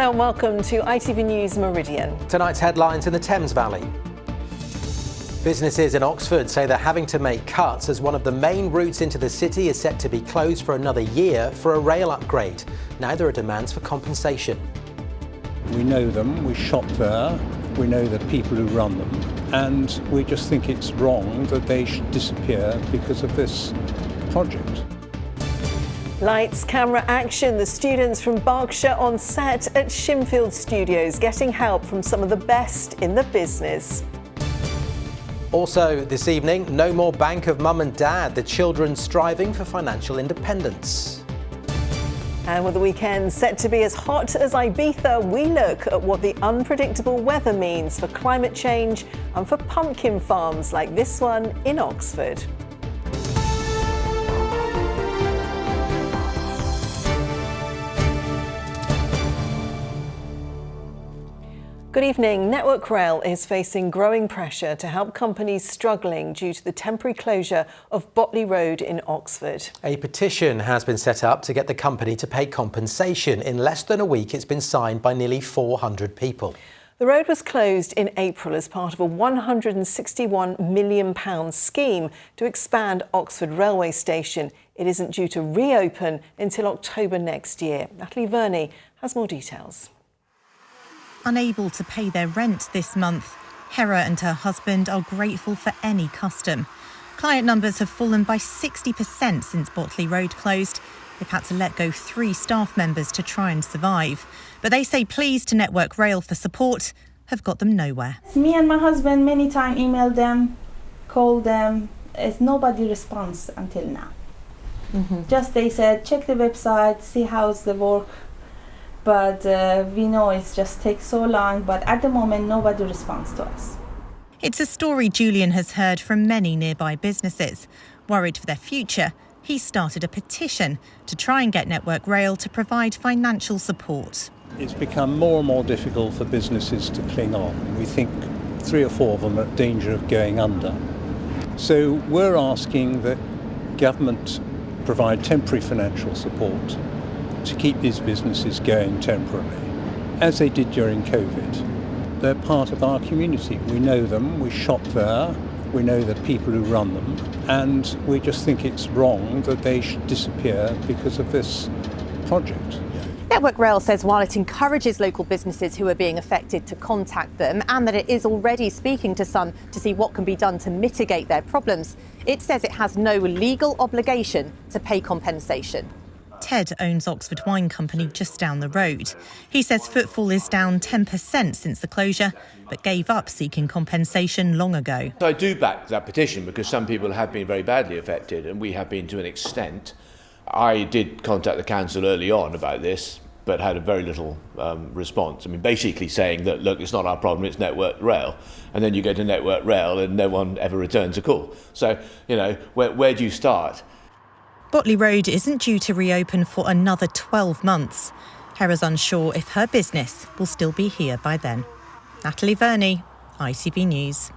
Hello and welcome to ITV News Meridian. Tonight's headlines in the Thames Valley. Businesses in Oxford say they're having to make cuts as one of the main routes into the city is set to be closed for another year for a rail upgrade. Now there are demands for compensation. We know them, we shop there, we know the people who run them, and we just think it's wrong that they should disappear because of this project. Lights, camera, action. The students from Berkshire on set at Shinfield Studios getting help from some of the best in the business. Also this evening, no more bank of mum and dad, the children striving for financial independence. And with the weekend set to be as hot as Ibiza, we look at what the unpredictable weather means for climate change and for pumpkin farms like this one in Oxford. Good evening. Network Rail is facing growing pressure to help companies struggling due to the temporary closure of Botley Road in Oxford. A petition has been set up to get the company to pay compensation. In less than a week, it's been signed by nearly 400 people. The road was closed in April as part of a £161 million scheme to expand Oxford railway station. It isn't due to reopen until October next year. Natalie Verney has more details. Unable to pay their rent this month, Hera and her husband are grateful for any custom. Client numbers have fallen by 60% since Botley Road closed. They've had to let go 3 staff members to try and survive. But they say pleas to Network Rail for support have got them nowhere. Me and my husband many times emailed them, called them. It's nobody responds until now. Just they said check the website, see how's the work. But we know it just takes so long, but at the moment nobody responds to us. It's a story Julian has heard from many nearby businesses. Worried for their future, he started a petition to try and get Network Rail to provide financial support. It's become more and more difficult for businesses to cling on. We think 3 or 4 of them are at danger of going under. So we're asking that government provide temporary financial support to keep these businesses going temporarily, as they did during COVID. They're part of our community. We know them, we shop there, we know the people who run them, and we just think it's wrong that they should disappear because of this project. Network Rail says while it encourages local businesses who are being affected to contact them and that it is already speaking to some to see what can be done to mitigate their problems, it says it has no legal obligation to pay compensation. Ted owns Oxford Wine Company just down the road. He says footfall is down 10% since the closure, but gave up seeking compensation long ago. I do back that petition because some people have been very badly affected, and we have been to an extent. I did contact the council early on about this, but had a very little response. I mean, basically saying that, look, it's not our problem, it's Network Rail. And then you go to Network Rail and no one ever returns a call. So, you know, where do you start? Botley Road isn't due to reopen for another 12 months. Hera's unsure if her business will still be here by then. Natalie Verney, ITV News.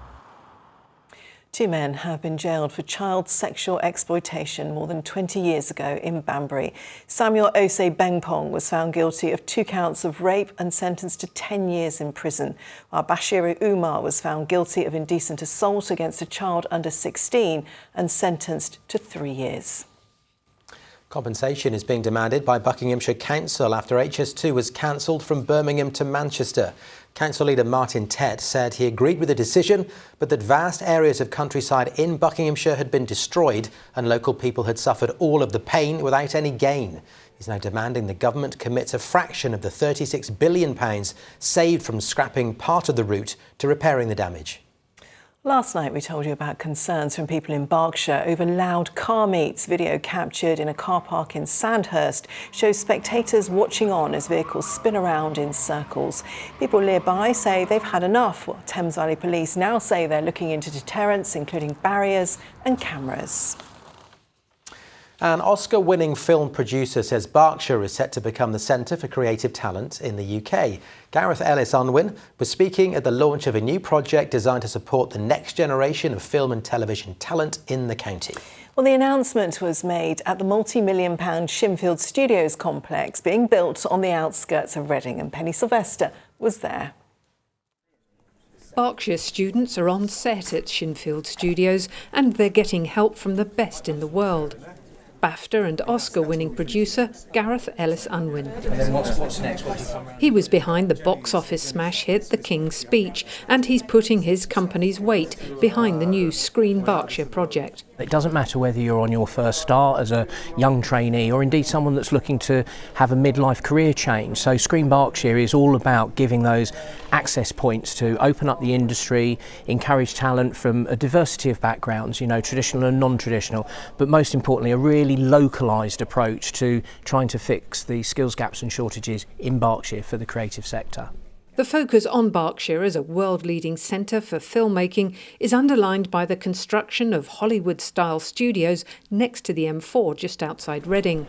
2 men have been jailed for child sexual exploitation more than 20 years ago in Banbury. Samuel Osei Bengpong was found guilty of 2 counts of rape and sentenced to 10 years in prison, while Bashiru Umar was found guilty of indecent assault against a child under 16 and sentenced to 3 years. Compensation is being demanded by Buckinghamshire Council after HS2 was cancelled from Birmingham to Manchester. Council leader Martin Tett said he agreed with the decision, but that vast areas of countryside in Buckinghamshire had been destroyed and local people had suffered all of the pain without any gain. He's now demanding the government commits a fraction of the £36 billion saved from scrapping part of the route to repairing the damage. Last night we told you about concerns from people in Berkshire over loud car meets. Video captured in a car park in Sandhurst shows spectators watching on as vehicles spin around in circles. People nearby say they've had enough, while Thames Valley Police now say they're looking into deterrents, including barriers and cameras. An Oscar-winning film producer says Berkshire is set to become the centre for creative talent in the UK. Gareth Ellis Unwin was speaking at the launch of a new project designed to support the next generation of film and television talent in the county. Well, the announcement was made at the multi-million-pound Shinfield Studios complex being built on the outskirts of Reading, and Penny Sylvester was there. Berkshire students are on set at Shinfield Studios and they're getting help from the best in the world. BAFTA and Oscar-winning producer Gareth Ellis Unwin. And then what's next? He was behind the box office smash hit The King's Speech, and he's putting his company's weight behind the new Screen Berkshire project. It doesn't matter whether you're on your first start as a young trainee or indeed someone that's looking to have a midlife career change. So Screen Berkshire is all about giving those access points to open up the industry, encourage talent from a diversity of backgrounds, you know, traditional and non-traditional, but most importantly a really localised approach to trying to fix the skills gaps and shortages in Berkshire for the creative sector. The focus on Berkshire as a world-leading centre for filmmaking is underlined by the construction of Hollywood-style studios next to the M4 just outside Reading.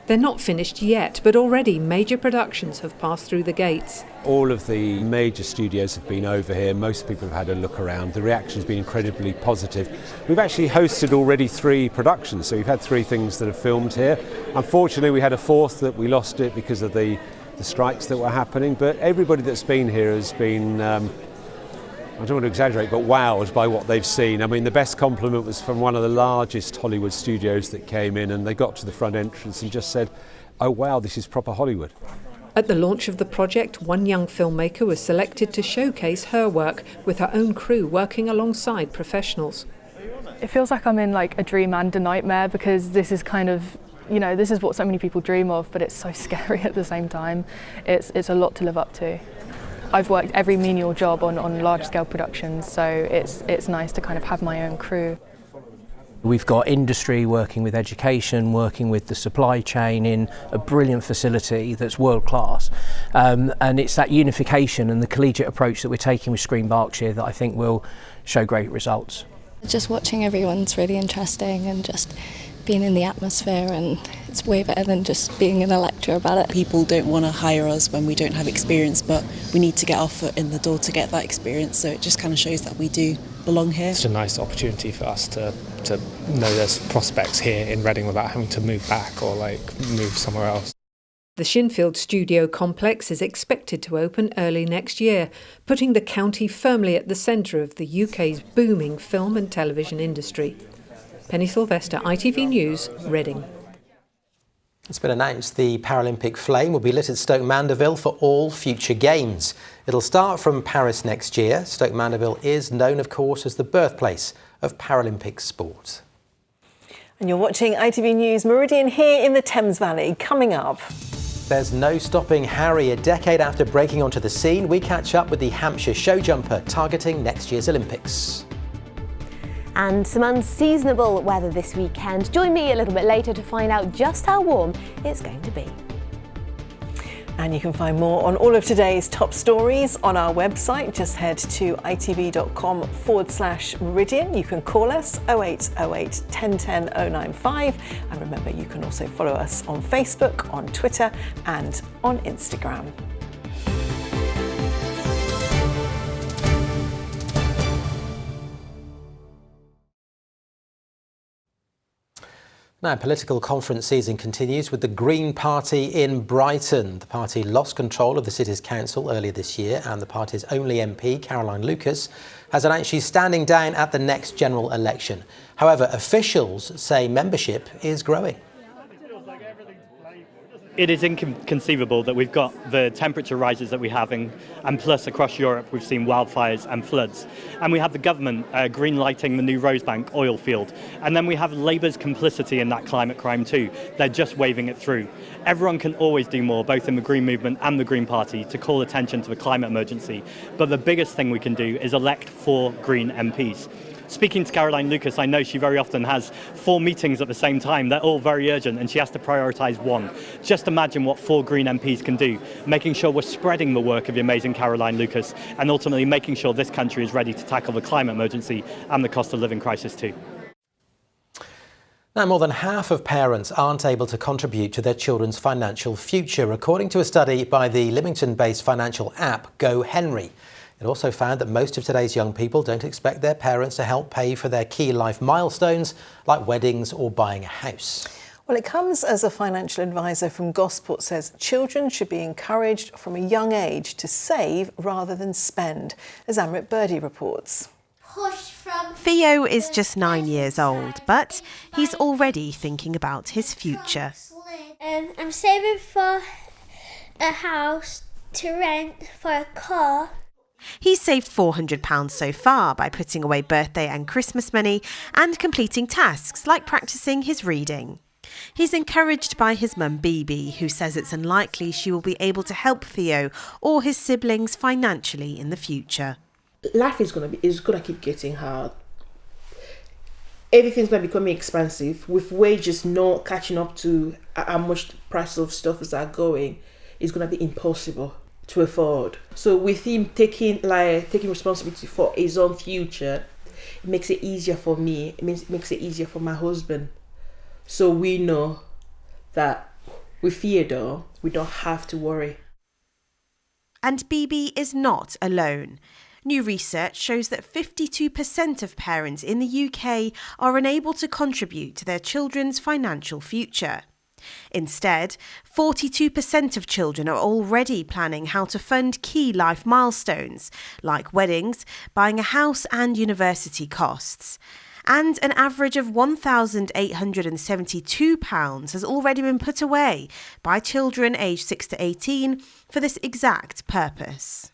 They're not finished yet, but already major productions have passed through the gates. All of the major studios have been over here. Most people have had a look around. The reaction's been incredibly positive. We've actually hosted already 3 productions, so we've had 3 things that have filmed here. Unfortunately, we had a 4th that we lost it because of the strikes that were happening, but everybody that's been here has been, I don't want to exaggerate, but wowed by what they've seen. I mean, the best compliment was from one of the largest Hollywood studios that came in, and they got to the front entrance and just said, "Oh wow, this is proper Hollywood." At the launch of the project, one young filmmaker was selected to showcase her work with her own crew working alongside professionals. It feels like I'm in like a dream and a nightmare, because this is kind of, you know, this is what so many people dream of, but it's so scary at the same time. It's a lot to live up to. I've worked every menial job on large-scale productions, so it's nice to kind of have my own crew. We've got industry working with education, working with the supply chain in a brilliant facility that's world-class. And it's that unification and the collegiate approach that we're taking with Screen Berkshire that I think will show great results. Just watching everyone's really interesting, and just being in the atmosphere, and it's way better than just being in a lecture about it. People don't want to hire us when we don't have experience, but we need to get our foot in the door to get that experience, so it just kind of shows that we do belong here. It's a nice opportunity for us to know there's prospects here in Reading without having to move back or move somewhere else. The Shinfield Studio complex is expected to open early next year, putting the county firmly at the centre of the UK's booming film and television industry. Penny Sylvester, ITV News, Reading. It's been announced the Paralympic flame will be lit at Stoke Mandeville for all future games. It'll start from Paris next year. Stoke Mandeville is known, of course, as the birthplace of Paralympic sport. And you're watching ITV News Meridian here in the Thames Valley. Coming up. There's no stopping Harry. A decade after breaking onto the scene, we catch up with the Hampshire show jumper targeting next year's Olympics. And some unseasonable weather this weekend. Join me a little bit later to find out just how warm it's going to be. And you can find more on all of today's top stories on our website. Just head to itv.com/Meridian. You can call us 0808 1010 095. And remember, you can also follow us on Facebook, on Twitter and on Instagram. Now, political conference season continues with the Green Party in Brighton. The party lost control of the city's council earlier this year, and the party's only MP, Caroline Lucas, has announced she's standing down at the next general election. However, officials say membership is growing. It is inconceivable that we've got the temperature rises that we have, and plus across Europe we've seen wildfires and floods. And we have the government green-lighting the new Rosebank oil field. And then we have Labour's complicity in that climate crime too. They're just waving it through. Everyone can always do more, both in the Green Movement and the Green Party, to call attention to the climate emergency. But the biggest thing we can do is elect 4 Green MPs. Speaking to Caroline Lucas, I know she very often has 4 meetings at the same time. They're all very urgent and she has to prioritise one. Just imagine what 4 Green MPs can do, making sure we're spreading the work of the amazing Caroline Lucas and ultimately making sure this country is ready to tackle the climate emergency and the cost of living crisis too. Now, more than half of parents aren't able to contribute to their children's financial future, according to a study by the Leamington-based financial app Go Henry. It also found that most of today's young people don't expect their parents to help pay for their key life milestones like weddings or buying a house. Well, it comes as a financial advisor from Gosport says children should be encouraged from a young age to save rather than spend, as Amrit Birdie reports. Theo is just 9 years old, but he's already thinking about his future. I'm saving for a house, to rent, for a car. He's saved £400 so far by putting away birthday and Christmas money and completing tasks like practising his reading. He's encouraged by his mum Bibi, who says it's unlikely she will be able to help Theo or his siblings financially in the future. Life is gonna keep getting hard. Everything's gonna be becoming expensive, with wages not catching up to how much the price of stuff is going. It's gonna be impossible to afford. So with him taking responsibility for his own future, it makes it easier for me. It makes it easier for my husband. So we know that with Theodore, we don't have to worry. And Bibi is not alone. New research shows that 52% of parents in the UK are unable to contribute to their children's financial future. Instead, 42% of children are already planning how to fund key life milestones, like weddings, buying a house and university costs. And an average of £1,872 has already been put away by children aged 6 to 18 for this exact purpose.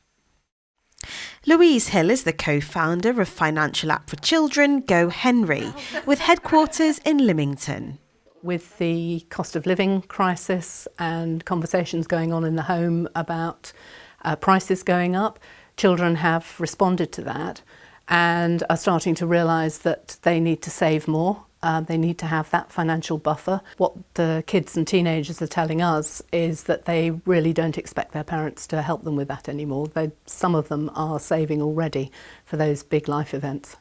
Louise Hill is the co-founder of financial app for children Go Henry, with headquarters in Leamington. With the cost of living crisis and conversations going on in the home about prices going up, children have responded to that and are starting to realise that they need to save more. They need to have that financial buffer. What the kids and teenagers are telling us is that they really don't expect their parents to help them with that anymore. Some of them are saving already for those big life events.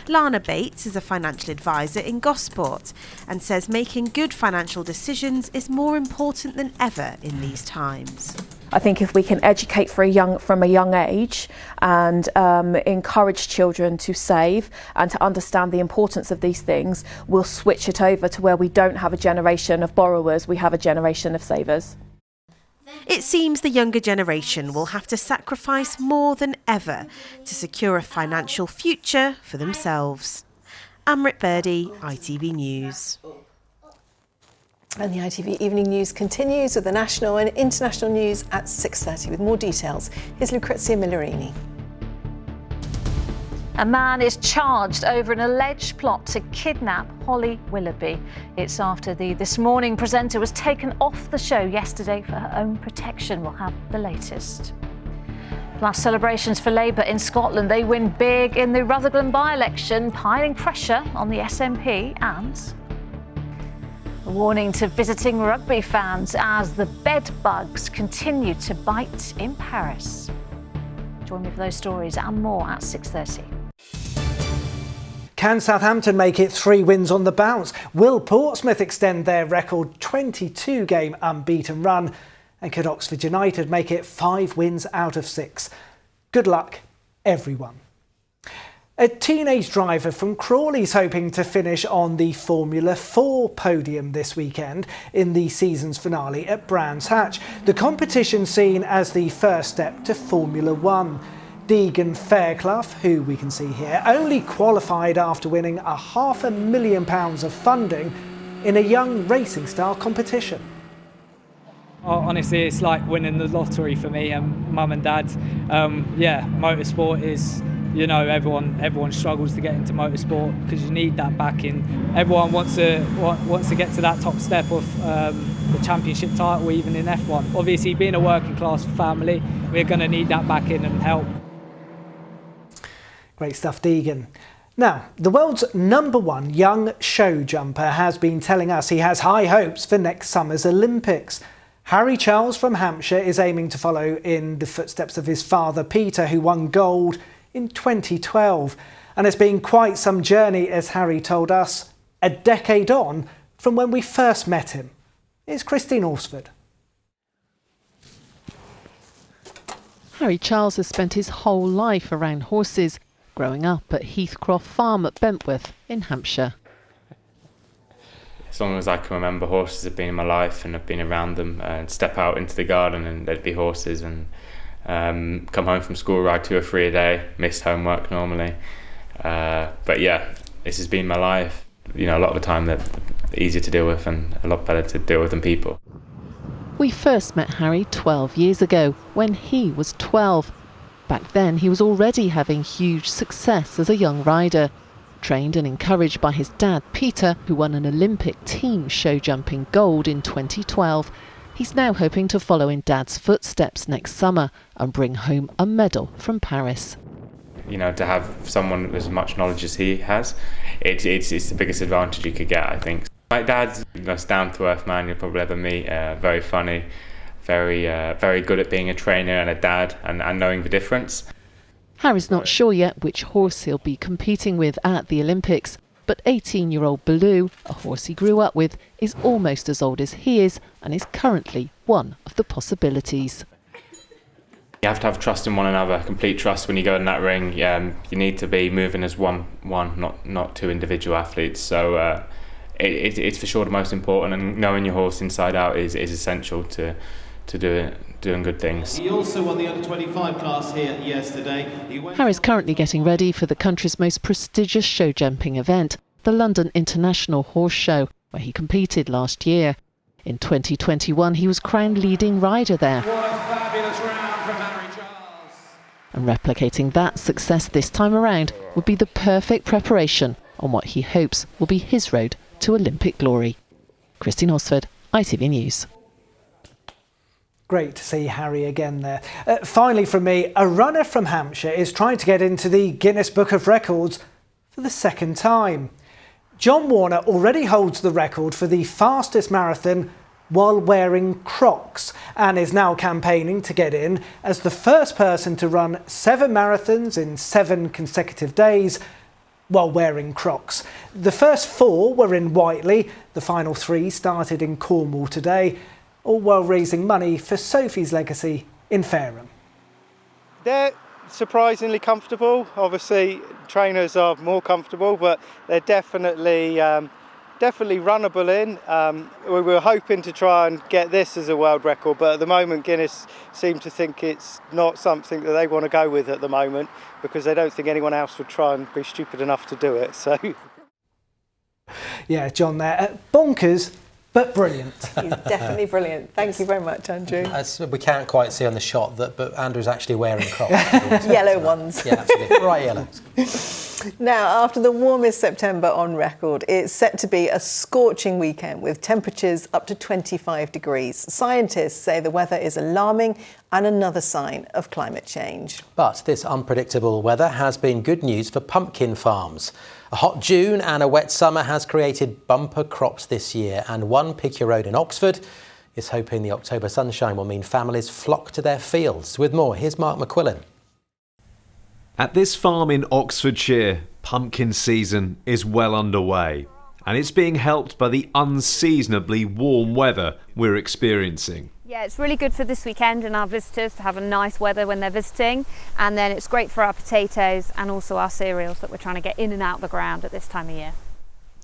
Lana Bates is a financial advisor in Gosport and says making good financial decisions is more important than ever in these times. I think if we can educate from a young age and encourage children to save and to understand the importance of these things, we'll switch it over to where we don't have a generation of borrowers, we have a generation of savers. It seems the younger generation will have to sacrifice more than ever to secure a financial future for themselves. Amrit Birdie, ITV News. And the ITV Evening News continues with the national and international news at 6:30 with more details. Here's Lucrezia Millarini. A man is charged over an alleged plot to kidnap Holly Willoughby. It's after the This Morning presenter was taken off the show yesterday for her own protection. We'll have the latest. Plus, celebrations for Labour in Scotland. They win big in the Rutherglen by-election, piling pressure on the SNP, and a warning to visiting rugby fans as the bed bugs continue to bite in Paris. Join me for those stories and more at 6:30. Can Southampton make it 3 wins on the bounce? Will Portsmouth extend their record 22-game unbeaten run? And could Oxford United make it 5 wins out of 6? Good luck, everyone. A teenage driver from Crawley's hoping to finish on the Formula 4 podium this weekend in the season's finale at Brands Hatch. The competition seen as the first step to Formula 1. Deegan Fairclough, who we can see here, only qualified after winning £500,000 of funding in a young racing style competition. Honestly, it's like winning the lottery for me and mum and dad. Motorsport is, everyone struggles to get into motorsport because you need that backing. Everyone wants to get to that top step of the championship title, even in F1. Obviously, being a working class family, we're going to need that backing and help. Great stuff, Deegan. Now, the world's #1 young show jumper has been telling us he has high hopes for next summer's Olympics. Harry Charles from Hampshire is aiming to follow in the footsteps of his father Peter, who won gold in 2012. And it's been quite some journey, as Harry told us, a decade on from when we first met him. It's Christine Alsford. Harry Charles has spent his whole life around horses, growing up at Heathcroft Farm at Bentworth in Hampshire. As long as I can remember, horses have been in my life and I've been around them, and step out into the garden and there'd be horses, and come home from school, ride 2 or 3 a day, miss homework normally. But yeah, this has been my life. You know, a lot of the time they're easier to deal with and a lot better to deal with than people. We first met Harry 12 years ago, when he was 12. Back then he was already having huge success as a young rider. Trained and encouraged by his dad Peter, who won an Olympic team show jumping gold in 2012, he's now hoping to follow in Dad's footsteps next summer and bring home a medal from Paris. You know, to have someone with as much knowledge as he has, it's the biggest advantage you could get, I think. My dad's the most down-to-earth man you'll probably ever meet. Very funny, very good at being a trainer and a dad, and knowing the difference. Harry's not sure yet which horse he'll be competing with at the Olympics, but 18-year-old Baloo, a horse he grew up with, is almost as old as he is and is currently one of the possibilities. You have to have trust in one another, complete trust when you go in that ring. You need to be moving as one, not 2 individual athletes. So it's for sure the most important, and knowing your horse inside out is essential to doing good things. He also won the under-25 class here yesterday. Harry's currently getting ready for the country's most prestigious show jumping event, the London International Horse Show, where he competed last year. In 2021 he was crowned leading rider there. What a fabulous round from Harry Charles. And replicating that success this time around would be the perfect preparation on what he hopes will be his road to Olympic glory. Christine Osford, ITV News. Great to see Harry again there. Finally from me, a runner from Hampshire is trying to get into the Guinness Book of Records for the second time. John Warner already holds the record for the fastest marathon while wearing Crocs, and is now campaigning to get in as the first person to run 7 marathons in 7 consecutive days while wearing Crocs. The first 4 were in Whiteley, the final 3 started in Cornwall today, all while raising money for Sophie's Legacy in Fareham. They're surprisingly comfortable. Obviously trainers are more comfortable, but they're definitely runnable in. We were hoping to try and get this as a world record, but at the moment Guinness seem to think it's not something that they want to go with at the moment, because they don't think anyone else would try and be stupid enough to do it. So yeah, John there. Bonkers, but brilliant. He's definitely brilliant. Thank you very much, Andrew. We can't quite see on the shot but Andrew's actually wearing Crocs. Yellow ones. Yeah, absolutely. Bright yellow. Now, after the warmest September on record, it's set to be a scorching weekend with temperatures up to 25 degrees. Scientists say the weather is alarming and another sign of climate change. But this unpredictable weather has been good news for pumpkin farms. A hot June and a wet summer has created bumper crops this year, and One Pickyer Road in Oxford is hoping the October sunshine will mean families flock to their fields. With more, here's Mark McQuillan. At this farm in Oxfordshire, pumpkin season is well underway, and it's being helped by the unseasonably warm weather we're experiencing. Yeah, it's really good for this weekend and our visitors to have a nice weather when they're visiting, and then it's great for our potatoes and also our cereals that we're trying to get in and out of the ground at this time of year.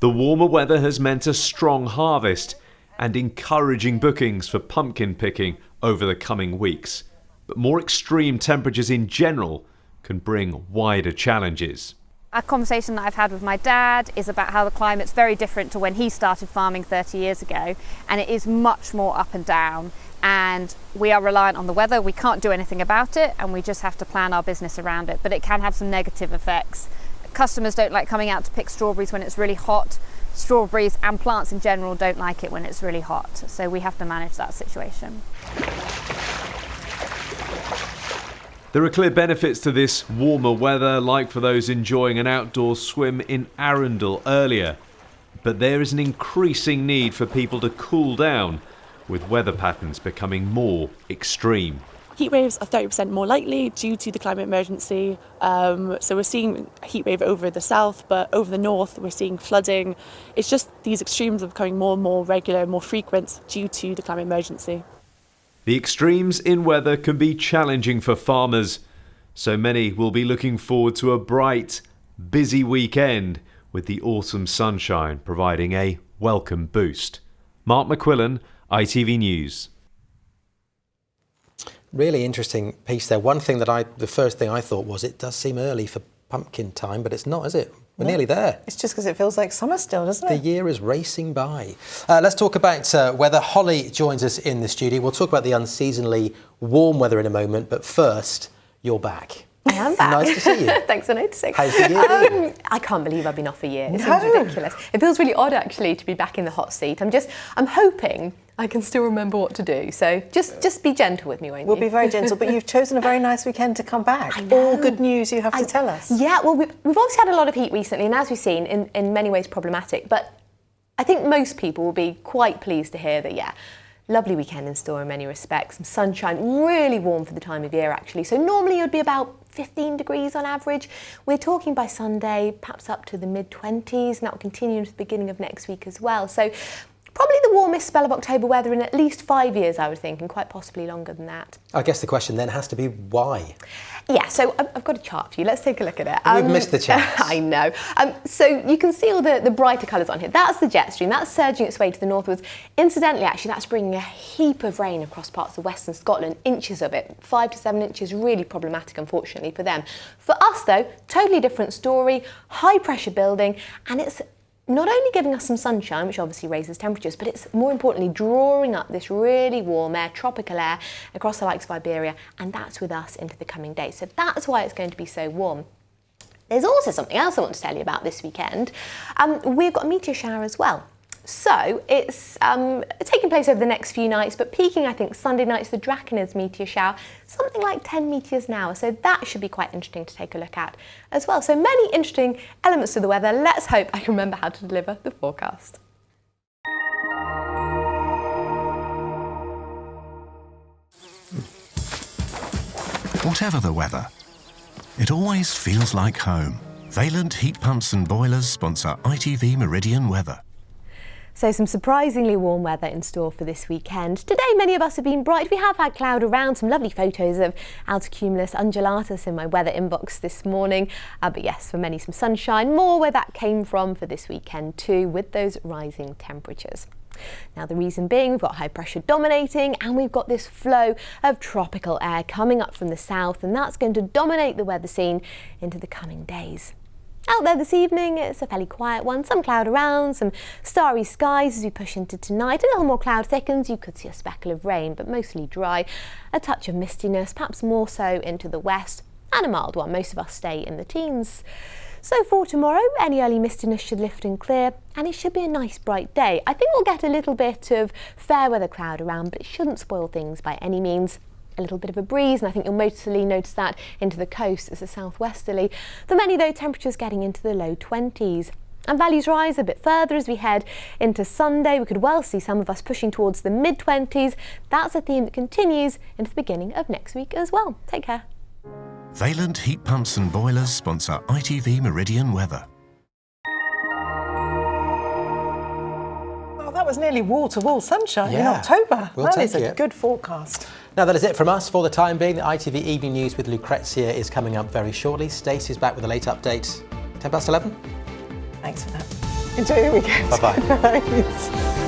The warmer weather has meant a strong harvest and encouraging bookings for pumpkin picking over the coming weeks. But more extreme temperatures in general can bring wider challenges. A conversation that I've had with my dad is about how the climate's very different to when he started farming 30 years ago, and it is much more up and down, and we are reliant on the weather. We can't do anything about it, and we just have to plan our business around it, but it can have some negative effects. Customers don't like coming out to pick strawberries when it's really hot. Strawberries and plants in general don't like it when it's really hot, so we have to manage that situation. There are clear benefits to this warmer weather, like for those enjoying an outdoor swim in Arundel earlier. But there is an increasing need for people to cool down, with weather patterns becoming more extreme. Heat waves are 30% more likely due to the climate emergency. So we're seeing a heat wave over the south, but over the north we're seeing flooding. It's just these extremes are becoming more and more regular, more frequent due to the climate emergency. The extremes in weather can be challenging for farmers, so many will be looking forward to a bright, busy weekend with the autumn sunshine providing a welcome boost. Mark McQuillan, ITV News. Really interesting piece there. One thing the first thing I thought was it does seem early for pumpkin time, but it's not, is it? We're nearly there. It's just because it feels like summer still, doesn't it? The year is racing by. Let's talk about weather. Holly joins us in the studio. We'll talk about the unseasonably warm weather in a moment, but first, you're back. I am back. Nice to see you. Thanks for noticing. How's the year been? I can't believe I've been off a year. It seems ridiculous. It feels really odd, actually, to be back in the hot seat. I'm hoping I can still remember what to do. So just be gentle with me, won't you? We'll be very gentle, but you've chosen a very nice weekend to come back. All good news you have to tell us. Yeah, well, we've obviously had a lot of heat recently, and as we've seen, in many ways problematic. But I think most people will be quite pleased to hear that, lovely weekend in store in many respects. Some sunshine, really warm for the time of year, actually. So normally it would be about 15 degrees on average. We're talking by Sunday, perhaps up to the mid-20s, and that will continue into the beginning of next week as well. So probably the warmest spell of October weather in at least 5 years, I would think, and quite possibly longer than that. I guess the question then has to be why? Yeah, so I've got a chart for you. Let's take a look at it. We've missed the chart. I know. So you can see all the brighter colours on here. That's the jet stream. That's surging its way to the northwards. Incidentally, actually, that's bringing a heap of rain across parts of western Scotland, inches of it, 5 to 7 inches, really problematic, unfortunately, for them. For us, though, totally different story, high pressure building, and it's not only giving us some sunshine, which obviously raises temperatures, but it's more importantly drawing up this really warm air, tropical air, across the likes of Iberia, and that's with us into the coming days. So that's why it's going to be so warm. There's also something else I want to tell you about this weekend. We've got a meteor shower as well. So it's taking place over the next few nights, but peaking, I think, Sunday night's the Draconid's meteor shower, something like 10 meteors an hour. So that should be quite interesting to take a look at as well. So many interesting elements to the weather. Let's hope I can remember how to deliver the forecast. Whatever the weather, it always feels like home. Valent Heat Pumps and Boilers sponsor ITV Meridian Weather. So some surprisingly warm weather in store for this weekend. Today many of us have been bright. We have had cloud around, some lovely photos of altocumulus undulatus in my weather inbox this morning. But yes, for many some sunshine, more where that came from for this weekend too, with those rising temperatures. Now the reason being, we've got high pressure dominating and we've got this flow of tropical air coming up from the south, and that's going to dominate the weather scene into the coming days. Out there this evening, it's a fairly quiet one. Some cloud around, some starry skies as we push into tonight. A little more cloud thickens, you could see a speckle of rain, but mostly dry. A touch of mistiness, perhaps more so into the west, and a mild one. Most of us stay in the teens. So for tomorrow, any early mistiness should lift and clear, and it should be a nice bright day. I think we'll get a little bit of fair weather cloud around, but it shouldn't spoil things by any means. A little bit of a breeze, and I think you'll mostly notice that into the coast as a southwesterly. For many, though, temperatures getting into the low 20s. And values rise a bit further as we head into Sunday. We could well see some of us pushing towards the mid-20s. That's a theme that continues into the beginning of next week as well. Take care. Valent Heat Pumps and Boilers sponsor ITV Meridian Weather. Oh, that was nearly wall-to-wall sunshine in Yeah. October. We'll That take is a it. good forecast. Now that is it from us for the time being. The ITV Evening News with Lucrezia is coming up very shortly. Stacey's back with a late update. 11:10. Thanks for that. Enjoy your weekend. Bye-bye. Bye.